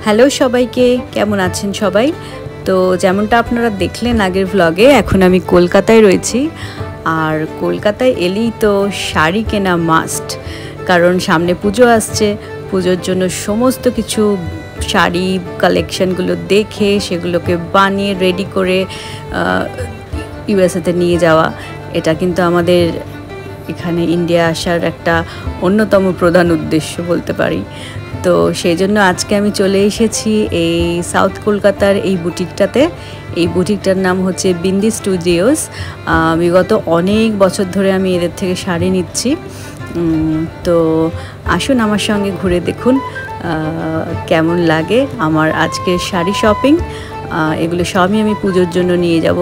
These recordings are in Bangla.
হ্যালো সবাইকে, কেমন আছেন সবাই? তো যেমনটা আপনারা দেখলেন আগের ভ্লগে, এখন আমি কলকাতায় রয়েছি। আর কলকাতায় এলেই তো শাড়ি কেনা মাস্ট, কারণ সামনে পুজো আসছে। পুজোর জন্য সমস্ত কিছু শাড়ি কালেকশানগুলো দেখে সেগুলোকে বানিয়ে রেডি করে ইউএসএতে নিয়ে যাওয়া, এটা কিন্তু আমাদের এখানে ইন্ডিয়া আসার একটা অন্যতম প্রধান উদ্দেশ্য বলতে পারি। তো সেই জন্য আজকে আমি চলে এসেছি এই সাউথ কলকাতার এই বুটিকটাতে। এই বুটিকটার নাম হচ্ছে বিন্দি স্টুডিওস। বিগত অনেক বছর ধরে আমি এদের থেকে শাড়ি নিচ্ছি। তো আসুন আমার সঙ্গে ঘুরে দেখুন কেমন লাগে আমার আজকের শাড়ি শপিং। এগুলো সবই আমি পুজোর জন্য নিয়ে যাব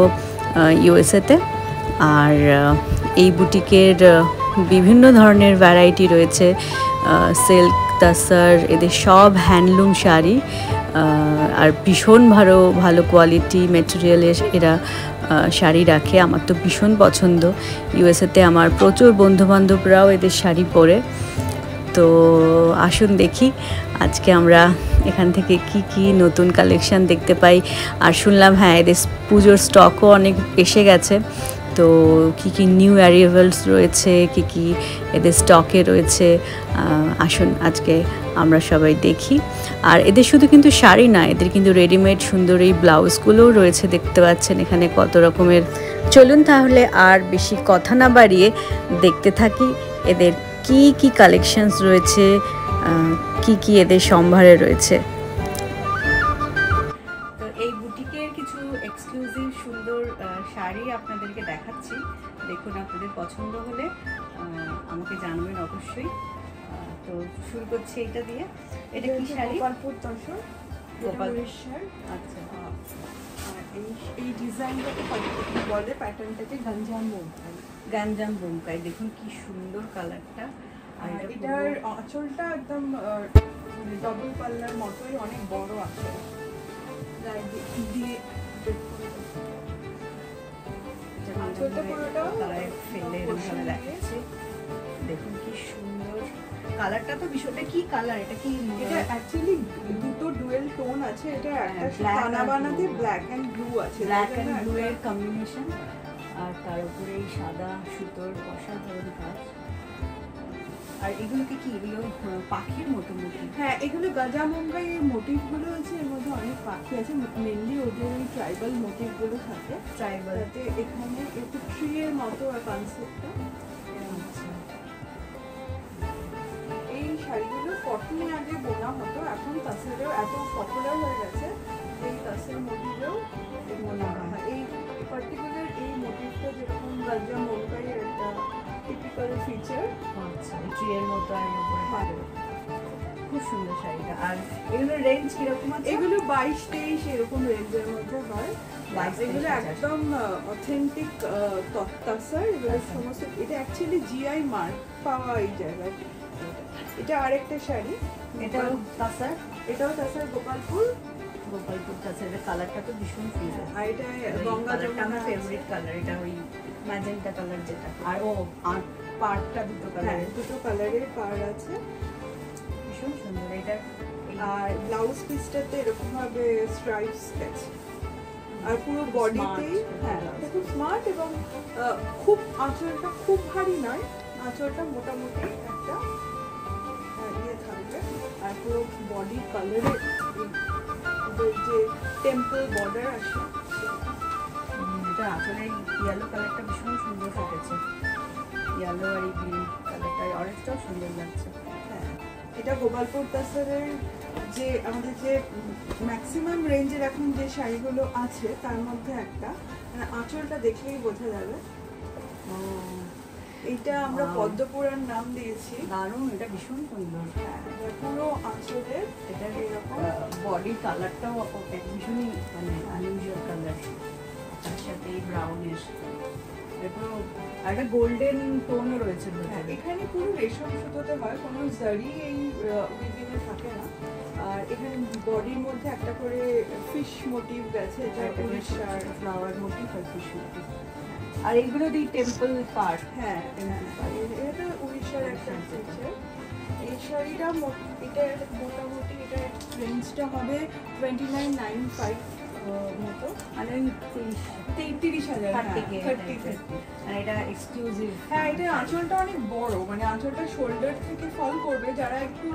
ইউএসএতে। আর এই বুটিকের বিভিন্ন ধরনের ভ্যারাইটি রয়েছে, সিল্ক, তাসার, এদের সব হ্যান্ডলুম শাড়ি। আর ভীষণ ভালো কোয়ালিটি মেটেরিয়ালের এরা শাড়ি রাখে। আমার তো ভীষণ পছন্দ। ইউএসএতে আমার প্রচুর বন্ধুবান্ধবরাও এদের শাড়ি পরে। তো আসুন দেখি আজকে আমরা এখান থেকে কি নতুন কালেকশান দেখতে পাই। আর শুনলাম হ্যাঁ, এদের পুজোর স্টকও অনেক এসে গেছে। তো কি নিউ অ্যারাইভালস রয়েছে, কি এদের স্টকে রয়েছে, আসুন আজকে আমরা সবাই দেখি। আর এদের শুধু কিন্তু শাড়ি না, এদের কিন্তু রেডিমেড সুন্দর এই ব্লাউজগুলোও রয়েছে, দেখতে পাচ্ছেন এখানে কত রকমের। চলুন তাহলে আর বেশি কথা না বাড়িয়ে দেখতে থাকি এদের কি কালেকশনস রয়েছে, কি এদের সম্ভারে রয়েছে। তো এই বুটিকের কিছু এক্সক্লুসিভ সুন্দর শাড়ি আপনাদেরকে দেখাচ্ছি। দেখুন, আপনাদের পছন্দ হলে আমাকে জানাবেন অবশ্যই। তো শুরু করছি এটা দিয়ে। এটা কি শাড়ি? গোপালপুর তসর, গোপালেশ্বর। আচ্ছা, এই ডিজাইনটাকে বলে, প্যাটার্নটাকে গঞ্জাম বোমকাই। গঞ্জাম বোমকাই, দেখুন কি সুন্দর কালারটা। আর এটার আঁচলটা একদম ডবল পাল্লার মতোই, অনেক বড় আঁচল দিয়ে। আঁচলটা পুরোটা ফেলে এরকম দেখাচ্ছে। দেখুন কি সুন্দর কালারটা। তো বিষয়টা কি কালার? এটা কি? এটা অ্যাকচুয়ালি দুটো ডুয়েল টোন আছে। এটা একটা কানা বানাতে ব্ল্যাক এন্ড ব্লু আছে, ব্ল্যাক এন্ড ব্লু এর কম্বিনেশন। আর তার উপরে এই সাদা সুতোর অসাধারণ কাজ। আর এগুলোকে কি, এগুলো পাখির মতো মোটিভ? হ্যাঁ, এগুলো গঞ্জাম বোমকাই এর মোটিভগুলো আছে। এর মধ্যে অনেক পাখি আছে, মেনলি ওদের ওই ট্রাইবাল মোটিভগুলো থাকে। ট্রাইবাল এখানে একটু ট্রি এর মতো কনসেপ্টটা। এই শাড়িগুলো কটনে আগে বোনা হতো, এখন তাসরেও এত পপুলার হয়ে গেছে, এই তাসের মোটিভেও বোনা হয়। এই পার্টিকুলার এই মোটিভটা যেরকম গঞ্জাম বোমকাই এর একটা টিপিক্যাল ফিচার। আচ্ছা, ট্রি এর মতো। আর খুব সুন্দর শাড়িটা। আর এগুলোর রেঞ্জ কিরকম আছে? এগুলো 22-23 এরকম রেঞ্জের মধ্যে হয়। এগুলো একদম অথেন্টিক তাসার। এগুলো সমস্ত, এটা অ্যাকচুয়ালি জিআই মার্ক পাওয়া এই জায়গায়। এটা আরেকটা শাড়ি, এটাও তাসার। এটাও তাসার, গোপালপুর তাসার। কালারটা তো ভীষণ ফেভারিট। আর এটা গঙ্গা যমুনা ফেভারিট কালার। এটা ওই ম্যাজেন্টা কালার যেটা। আর পাড়টা দুটো কালার, দুটো কালারের পাড় আছে, ভীষণ সুন্দর। এটা আর ব্লাউজ পিসটাতে এরকম ভাবে স্ট্রাইপস আছে। আর পুরো বডিতেই খুব স্মার্ট। এবং খুব আঁচলটা খুব ভারী নয়, আঁচলটা মোটামুটি একটা ইয়ে থাকবে। আর পুরো বডি কালারে যে টেম্পল বর্ডার আসে, এটা আঁচলে ইয়েলো কালারটা ভীষণ সুন্দর ফুটেছে। ইয়েলো আর এই গ্রিন কালারটা, অরেঞ্জটাও সুন্দর লাগছে। হ্যাঁ, এটা গোপালপুর তাসারের যে আমাদের যে ম্যাক্সিমাম রেঞ্জের এখন যে শাড়িগুলো আছে তার মধ্যে একটা, মানে আঁচলটা দেখলেই বোঝা যাবে। এইটা আমরা পদ্মপুরাণ নাম দিয়েছি। দারুণ, এটা ভীষণ সুন্দর। হ্যাঁ, পুরো আঁচলের এটা এরকম বডির কালারটাও ভীষণই মানে আনইউজুয়াল কালার। তার সাথে এই ব্রাউনের পুরো একটা গোল্ডেন টোনও রয়েছে। এখানে পুরো রেশম সুতোতে হয়, কোনো জারি এই উইভিংয়ে থাকে না। আর এখানে বডির মধ্যে একটা করে ফিশ মোটিভ গেছে, এটা উড়িষ্যার ফ্লাওয়ার মোটিভ আর ফিশ মোটিভ। আর এইগুলো দি টেম্পল পার্ট। হ্যাঁ, এটা উড়িষ্যার একটা ফিচার। এই শাড়িটা এটা মোটামুটি এটা রেঞ্জ প্রাইসটা হবে 2995 মতো, মানে 30,000, 30। আর এটা এক্সক্লুসিভ। হ্যাঁ, এটা আঁচলটা অনেক বড়, মানে আঁচলটা শোল্ডার থেকে ফল করবে। যারা একটু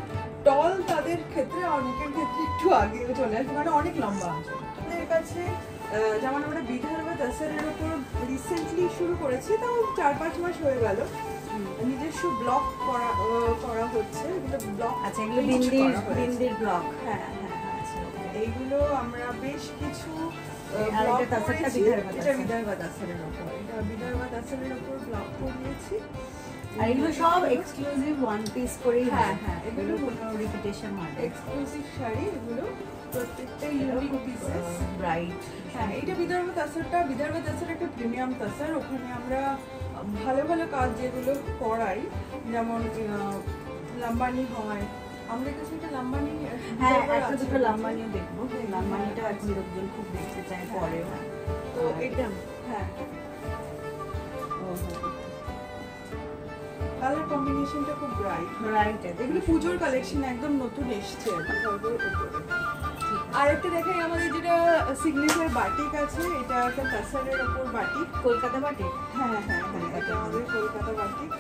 টল তাদের ক্ষেত্রে, অনেকের ক্ষেত্রে একটু আগেও চলে আসবে, মানে অনেক লম্বা আঁচল। আমাদের কাছে যেমন আমরা বিদর্ভা দশারের ওপর রিসেন্টলি শুরু করেছি, তাও 4-5 মাস হয়ে গেল। নিজস্ব ব্লগ করা হচ্ছে, এগুলো ব্লগ। আচ্ছা, এগুলো বিন্দির ব্লগ। হ্যাঁ, এইগুলো আমরা বেশ কিছু আর এটা তাসারটা বিদর্ভা দাসারের ওপর, এটা বিদর্ভা দাসারের ওপর ব্লগ করিয়েছি। আর এগুলো সব এক্সক্লুসিভ ওয়ান পিস করেই। হ্যাঁ, এগুলো কোনো রিপিটেশন হয় না। এক্সক্লুসিভ শাড়ি এগুলো, প্রত্যেকটা ইউনিক পিসেস, ব্রাইট। হ্যাঁ, এটা বিদর্ভা তাসার একটা প্রিমিয়াম তাসার। ওখানে আমরা ভালো ভালো কাজ যেগুলো করাই, যেমন লাম্বানি হয় আমাদের কাছে, এটা লাম্বানি। হ্যাঁ, একটা দুটো লাম্বানিও দেখবো। লাম্বানিটা এখন লোকজন খুব দেখতে চায়, পরেও। তো এটা হ্যাঁ, কালার কম্বিনেশনটা খুব ব্রাইট। এগুলো পুজোর কালেকশন, একদম নতুন এসছে। আর একটা দেখাই, আমাদের যেটা সিগনেচার বাটিক আছে, এটা একটা তাসারের ওপর বাটিক, কলকাতা বাটিক। হ্যাঁ, এটা আমাদের কলকাতা বাটিক।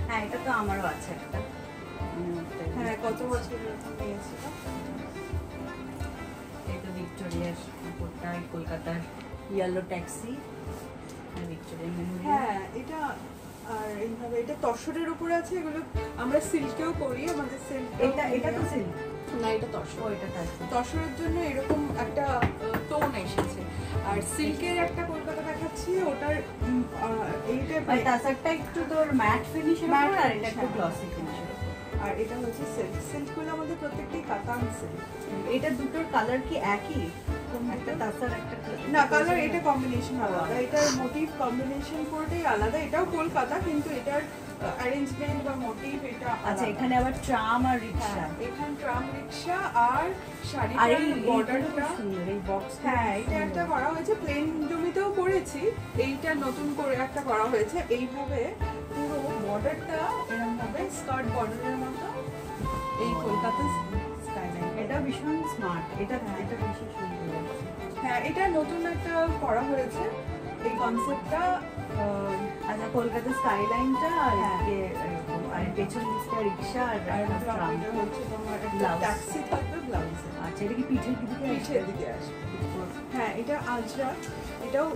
হ্যাঁ, এটা তো আমারও আছে একটা। হ্যাঁ, কত বছর নিয়েছিল। এটা ভিক্টোরিয়ার ওপরটা, কলকাতার ইয়েলো ট্যাক্সি, ভিক্টোরিয়া মেমোরিয়াল। হ্যাঁ, এটা আর এইভাবে এটা তসরের উপরে আছে। এগুলো আমরা সিল্কেও করি, আমাদের সিল্ক। এটা তো সিল্ক না, এটা তসর। এটা তসরের জন্য এরকম একটা টোন এসেছে। আর সিল্কের একটা কলকাতা দেখাচ্ছি, ওটার এইটা তাসারটা একটু তোর ম্যাট ফিনিশের উপর, আর এটা একটু গ্লসি ফিনিশের উপর। আর এটা হচ্ছে সিল্কগুলো আমাদের প্রত্যেকটাই কাতান সিল্ক। এটা দুটোর কালার কি একই? একটা তাসার একটা না, কালার এটা কম্বিনেশন আলাদা, এটার মোটিভ কম্বিনেশন পুরোটাই আলাদা। এটাও কলকাতা, কিন্তু এটার অ্যারেঞ্জমেন্ট বা মোটিভ এটা। আচ্ছা, এখানে আবার ট্রাম আর রিকশা। এখানে ট্রাম রিকশা আর শাড়ির বর্ডারটা সুন্দর, এই বক্স। হ্যাঁ, এটা একটা করা হয়েছে, প্লেন জমিতেও করেছি, এইটা নতুন করে একটা করা হয়েছে। এইভাবে পুরো বর্ডারটা এরকম ভাবে স্কার্ট বর্ডারের মতো, এই কলকাতা স্টাইলে। এটা ভীষণ স্মার্ট। এটা বেশি সুন্দর লাগছে। হ্যাঁ, এটা নতুন একটা করা হয়েছে, এই কনসেপ্টটা। আচ্ছা, কলকাতা স্কাইলাইনটা আর আর পেছন দিকটা রিকশা আর ট্রাম। এটা হচ্ছে তোমার ব্লাউজ। ট্যাক্সি থাকবে, ব্লাউজ। আচ্ছা, এটা কি পিঠের দিকে আসবে। হ্যাঁ, এটা আজরাক, এটাও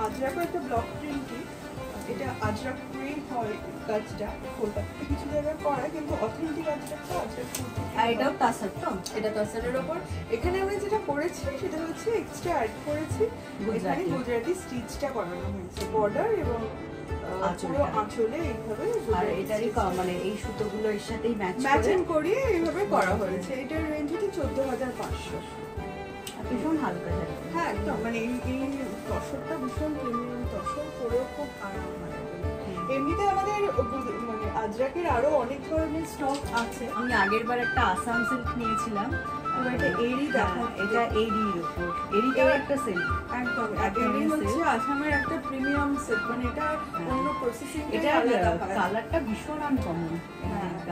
আজরাকও একটা ব্লক প্রিন্টই। এটা আজরাক করেই হয় কাজটা, কলকাতাতে কিছু জায়গায় করা, কিন্তু অথেন্টিক আজরাকটা আজরাক। আর এটাও তাসার তো? এটা তাসারের ওপর। এখানে আমরা যেটা করেছি সেটা হচ্ছে এক্সট্রা অ্যাড করেছি, এখানে গুজরাটি স্টিচটা করানো হয়েছে, বর্ডার এবং পুরো আঁচলে এইভাবে। আর এটারই মানে এই সুতোগুলো এর সাথেই ম্যাচিং করে এইভাবে করা হয়েছে। এটার রেঞ্জ হচ্ছে 14,500। ভীষণ হালকা থাকে। হ্যাঁ, একদম, মানে এই তসরটা ভীষণ প্রিমিয়াম তসর, পরেও খুব আরাম হয়। এমনিতে আমাদের মানে আজরাকের আরো অনেক ধরনের স্টক আছে। আমি আগের বার একটা আসাম সিল্ক নিয়েছিলাম, এটা এরি দেখা, এটা এরির উপর। এরিটাও একটা সিল্ক, একদম। এরি হচ্ছে আসামের একটা প্রিমিয়াম সিল্ক, মানে এটা অন্য প্রসেসিং। এটা কালারটা ভীষণ আনকমন।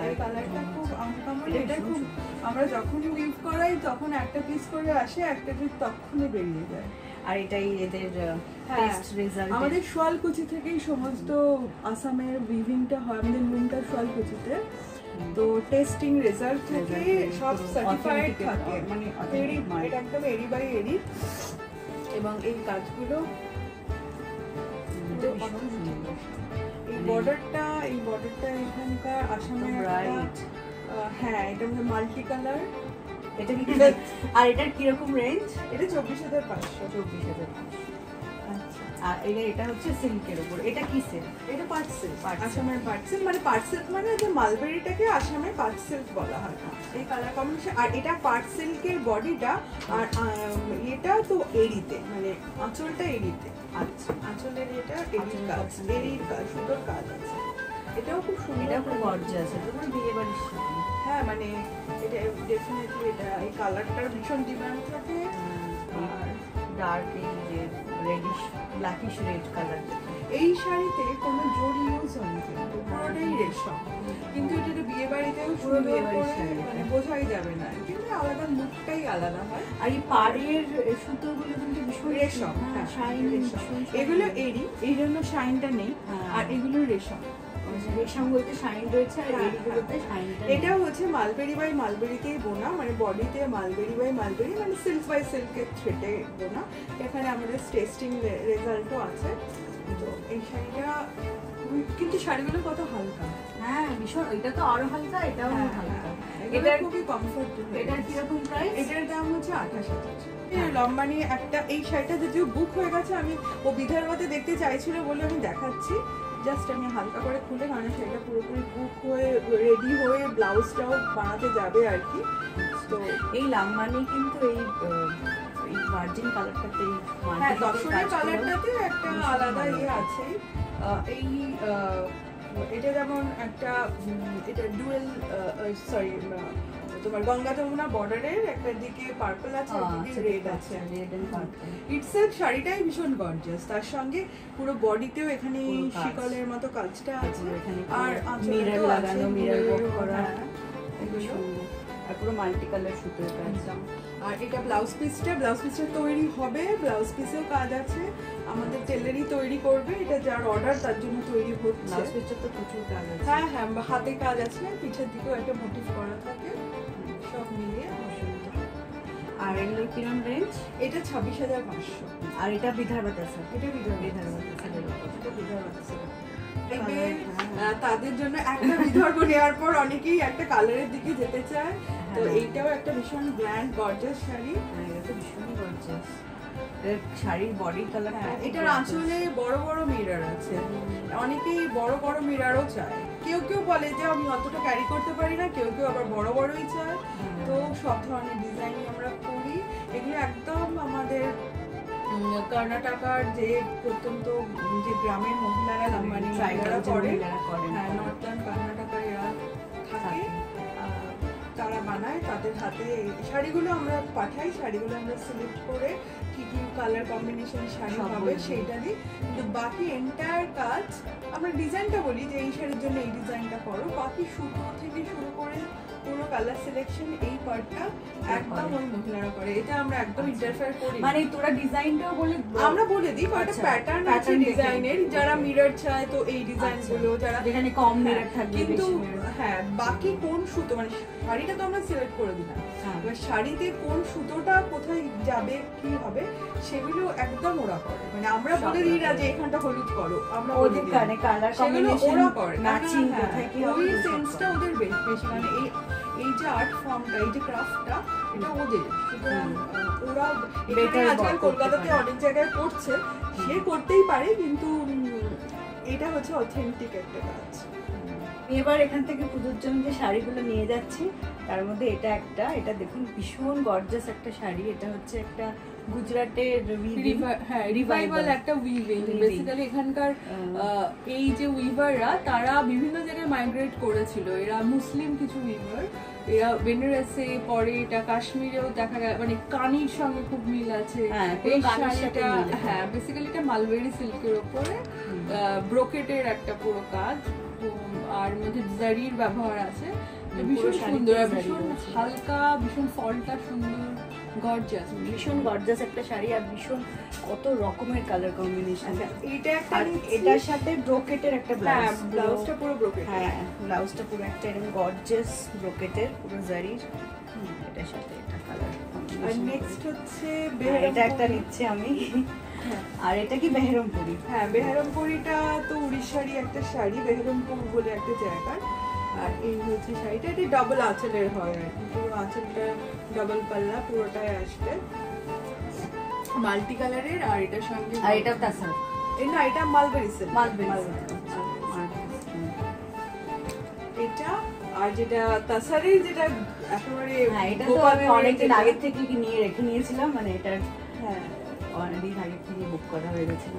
এই কালারটা খুব আনকমন। এটা খুব, আমরা যখন উইভ করাই তখন একটা পিস করে আসে, একটা পিস তখনই বেরিয়ে যায়। আর এটাই এদের টেস্ট রেজাল্ট। আমাদের সোয়ালকুচি থেকেই সমস্ত আসামের উইভিংটা হয়, আমাদের লুমটা সোয়ালকুচিতে। তো টেস্টিং রেজাল্ট থেকে সব সার্টিফাইড থাকে, মানে এরি, এটা একদম এরি বাই এরি। এবং এই কাজগুলো এই বর্ডারটা এখানকার আসামের হ্যাঁ, এটা মাল্টি কালার। এটা কি আর এটার কিরকম রেঞ্জ? এটা 24,500। 24,500। আচ্ছা, আর এটা হচ্ছে সিল্কের উপর। এটা কি সিল্ক? এটা পাট সিল্ক, আসামের পাট সিল্ক। মানে পাট সিল্ক মানে যে মালবেরিটাকে আসামে পাট সিল্ক বলা হয়। এই কালার কম্বিনেশন। আর এটা পাট সিল্কের বডিটা, আর এটা তো এরিতে, মানে আঁচলটা এরিতে। আচ্ছা, আঁচলের এটা এরির কাজ, এরির কাজ, সুন্দর কাজ আছে। এটাও খুব সুন্দর, এটা খুব গর্জিয়াস। এটা পুরো বিয়ে বাড়ির সাথে। হ্যাঁ, মানে এটা ডেফিনেটলি এটা এই কালারটার ভীষণ ডিমান্ড থাকে। আর ডার্ক এই যে রেডিশ ব্ল্যাকিশ রেড কালার, এই শাড়িতে কোনো জরি ইউজ হয়নি, কিন্তু পুরোটাই রেশম। কিন্তু এটা বিয়ে বাড়িতেও পুরো বিয়ে বাড়ির করে শাড়ি, মানে বোঝাই যাবে না, কিন্তু আলাদা লুকটাই আলাদা হয়। আর এই পাড়ের সুতোগুলো কিন্তু ভীষণ রেশম, হ্যাঁ শাইন, এগুলো এরি, এই জন্য শাইনটা নেই। আর এগুলো রেশম, রেশম বলতে শাইন রয়েছে, আর এরিগুলোতে শাইনটা। এটা হচ্ছে মালবেরি বাই মালবেরিতেই বোনা, মানে বডিতে মালবেরি বাই মালবেরি, মানে সিল্ক বাই সিল্কের থ্রেডে বোনা। এখানে আমাদের টেস্টিং রেজাল্টও আছে। তো এই শাড়িটা কিন্তু শাড়িগুলো কত হালকা, হ্যাঁ ভীষণ, এটা তো আরো হালকা, এটাও হালকা। এটা খুবই কমফোর্টেবল। এটার কিরকম প্রাইস? এটার দাম হচ্ছে 28,000। লম্বা নিয়ে একটা, এই শাড়িটা যদিও বুক হয়ে গেছে, আমি ও বিদর্ভাতে দেখতে চাইছিল বলে আমি দেখাচ্ছি। জাস্ট আমি হালকা করে খুলে, কারণ শাড়িটা পুরোপুরি বুক হয়ে রেডি হয়ে ব্লাউজটাও বানাতে যাবে আর কি। তো এই লাম্বানি কিন্তু এই ভার্জিন কালারটাতে, হ্যাঁ দর্শনের কালারটাতে একটা আলাদা ইয়ে আছে। এই এটা যেমন একটা, এটা ডুয়েল সরি তোমার গঙ্গা যমুনা বর্ডারের একটা দিকে পার্পল আছে, একদিকে রেড আছে, রেড এন্ড পার্পল। ইটসেলফ শাড়িটাই ভীষণ গর্জিয়াস। তার সঙ্গে পুরো বডিতেও এখানে শিকলের মতো কাজটা আছে, আর মিরর লাগানো, মিরর ওয়ার্ক করা, এগুলো আর পুরো মাল্টি কালার সুতো একদম। আর এটা ব্লাউজ পিসটা তৈরি হবে, ব্লাউজ পিসেও কাজ আছে, আমাদের টেলারই তৈরি করবে। এটা যার অর্ডার তার জন্য তৈরি হচ্ছে। ব্লাউজ পিসটা তো প্রচুর কাজ আছে। হ্যাঁ হ্যাঁ, হাতে কাজ আছে, পিঠের দিকেও একটা মোটিভ করা থাকে, সব মিলিয়ে অসুবিধা। আর এগুলোর কিরম রেঞ্জ? এটা 26,500। আর এটা বিদর্ভাতে আছে, এটা বিদর্ভাতে তাদের জন্য একটা বিদর্ভ নেওয়ার পর অনেকেই একটা কালারের দিকে যেতে চায়। তো এইটাও একটা ভীষণ ব্র্যান্ড গর্জিয়াস শাড়ি। এটা তো ভীষণ গর্জিয়াস শাড়ির বডি কালার। এটার আঁচলে বড় বড় মিরর আছে, অনেকেই বড় বড় মিররও চায়। কেউ কেউ বলে যে আমি অতটা ক্যারি করতে পারি না, কেউ কেউ আবার বড় বড়ই চায়। তো সব ধরনের ডিজাইনই আমরা করি। এগুলো একদম আমাদের কর্ণাটকার যে প্রত্যন্ত যে গ্রামের মহিলারা লাম্বানি করে, হ্যাঁ নর্থার্ন কর্ণাটকার এরা থাকে, তারা বানায়, তাদের হাতে শাড়িগুলো আমরা পাঠাই। শাড়িগুলো আমরা সিলেক্ট করে কি কি কালার কম্বিনেশন শাড়ি হবে সেইটা দিই, কিন্তু বাকি এন্টায়ার কাজ আমরা ডিজাইনটা বলি যে এই শাড়ির জন্য এই ডিজাইনটা করো, বাকি সুতো থেকে শুরু করে পুরো কালার সিলেকশন এই পার্টটা একদম ওই মহিলারা করে। এটা আমরা একদম ইন্টারফেয়ার করি, মানে তোরা ডিজাইনটাও বলে আমরা বলে দিই কয়েকটা প্যাটার্ন আছে ডিজাইনের, যারা মিরর চায় তো এই ডিজাইন গুলো, যারা যেখানে কম মিরর থাকবে। কিন্তু হ্যাঁ বাকি কোন সুতো, মানে শাড়িটা তো আমরা সিলেক্ট করে দিলাম, এবার শাড়িতে কোন সুতোটা কোথায় যাবে কি হবে সেগুলো একদম ওরা করে। মানে আমরা বলে দিই না যে এখানটা হলুদ করো, আমরা ওদের কালার কম্বিনেশন ওরা করে, ম্যাচিং কোথায় কি হবে ওই সেন্সটা ওদের বেশি। মানে এই যে আর্ট ফর্মটা, এই যে ক্রাফটটা, এটা ওদের। সুতরাং ওরা আজকাল কলকাতাতে অনেক জায়গায় করছে, সে করতেই পারে, কিন্তু এটা হচ্ছে অথেন্টিক একটা কাজ। এবার এখান থেকে পুজোর জন্য যে শাড়িগুলো নিয়ে যাচ্ছি তার মধ্যে এটা একটা, এটা দেখুন ভীষণ গর্জিয়াস একটা শাড়ি। এটা হচ্ছে একটা গুজরাটের রিভাইভাল একটা উইভিং। বেসিক্যালি এখানকার এই যে উইভাররা তারা বিভিন্ন জায়গায় মাইগ্রেট করেছিল। এরা মুসলিম কিছু উইভার, এরা বেনারসে, পরে এটা কাশ্মীরেও দেখা যায়, মানে কানির সঙ্গে খুব মিল আছে এই শাড়িটা। হ্যাঁ বেসিক্যালি এটা মালবেরি সিল্কের ওপরে ব্রোকেটের একটা পুরো কাজ, আর মধ্যে জারির ব্যবহার আছে। ভীষণ সুন্দর, ভীষণ হালকা, ভীষণ ফলটা সুন্দর, গর্জিয়াস, ভীষণ গর্জিয়াস একটা শাড়ি। আর ভীষণ কত রকমের কালার কম্বিনেশন। এইটা একটা, এটার সাথে ব্রোকেটের একটা ব্লাউজ, ব্লাউজটা পুরো ব্রোকেট। হ্যাঁ ব্লাউজটা পুরো একটা এরকম গর্জিয়াস ব্রোকেটের পুরো জারির, এটার সাথে এটা কালার। আর নেক্সট হচ্ছে এটা একটা নিচ্ছে আমি। আর এটা কি বেহরমপুরি? হ্যাঁ বেহরমপুরিটা তো উড়িষ্যারই একটা শাড়ি, বেহরমপুর বলে একটা জায়গা। আর এই হচ্ছে শাড়িটা, এটা ডাবল আঁচলের হয় আর কি, পুরো আঁচলটা ডাবল পাল্লা পুরোটাই আসবে, মাল্টি কালারের। আর এটার সঙ্গে, আর এটা তাসার, না এটা মালবেরি সিল্ক, এটা। আর যেটা তাসারের যেটা একেবারে, এটা তো আমি অনেকদিন আগে থেকে নিয়ে রেখে নিয়েছিলাম, মানে এটা হ্যাঁ অনেকদিন আগে থেকে বুক করা হয়ে গেছিল।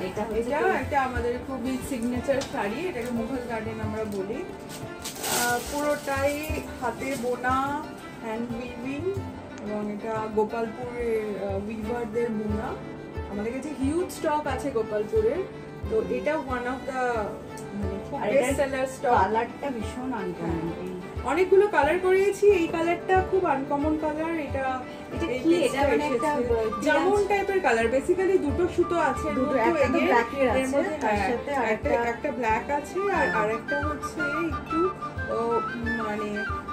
এটা একটা আমাদের খুবই সিগনেচার শাড়ি, এটাকে মুঘল গার্ডেন আমরা বলি। পুরোটাই হাতে বোনা, হ্যান্ড উইভিং, এবং এটা গোপালপুরের উইভারদের বোনা। আমাদের কাছে হিউজ স্টক আছে গোপালপুরের। তো এটা ওয়ান অফ দা খুব বেস্ট সেলার স্টক। কালারটা ভীষণ আনকমন, অনেকগুলো কালার করিয়েছি, এই কালারটা খুব আনকমন কালার। এটা কি এটা মানে একটা জামুন টাইপের কালার, বেসিক্যালি দুটো সুতো আছে, একটা ব্ল্যাক এর আছে তার সাথে একটা ব্ল্যাক আছে আর আরেকটা হচ্ছে একটু মানে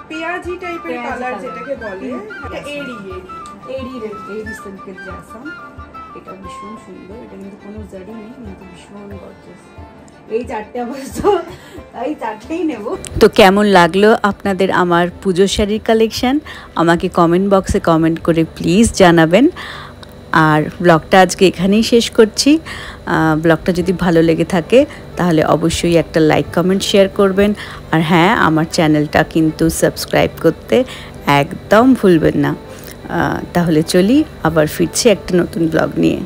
পেঁয়াজি টাইপের কালার যেটাকে বলে, এটা এরি সিল্কের যে আসাম, এটা ভীষণ সুন্দর। এটা কিন্তু কোনো জারি নেই, কিন্তু ভীষণ গর্জিয়াস। এই চারটে অবশ্য এই চারটেই নেব। তো কেমন লাগলো আপনাদের আমার পুজো শাড়ির কালেকশন, আমাকে কমেন্ট বক্সে কমেন্ট করে প্লিজ জানাবেন। আর ব্লগটা আজকে এখানেই শেষ করছি। ব্লগটা যদি ভালো লেগে থাকে তাহলে অবশ্যই একটা লাইক কমেন্ট শেয়ার করবেন। আর হ্যাঁ, আমার চ্যানেলটা কিন্তু সাবস্ক্রাইব করতে একদম ভুলবেন না। তাহলে চলি, আবার ফিরছি একটা নতুন ব্লগ নিয়ে।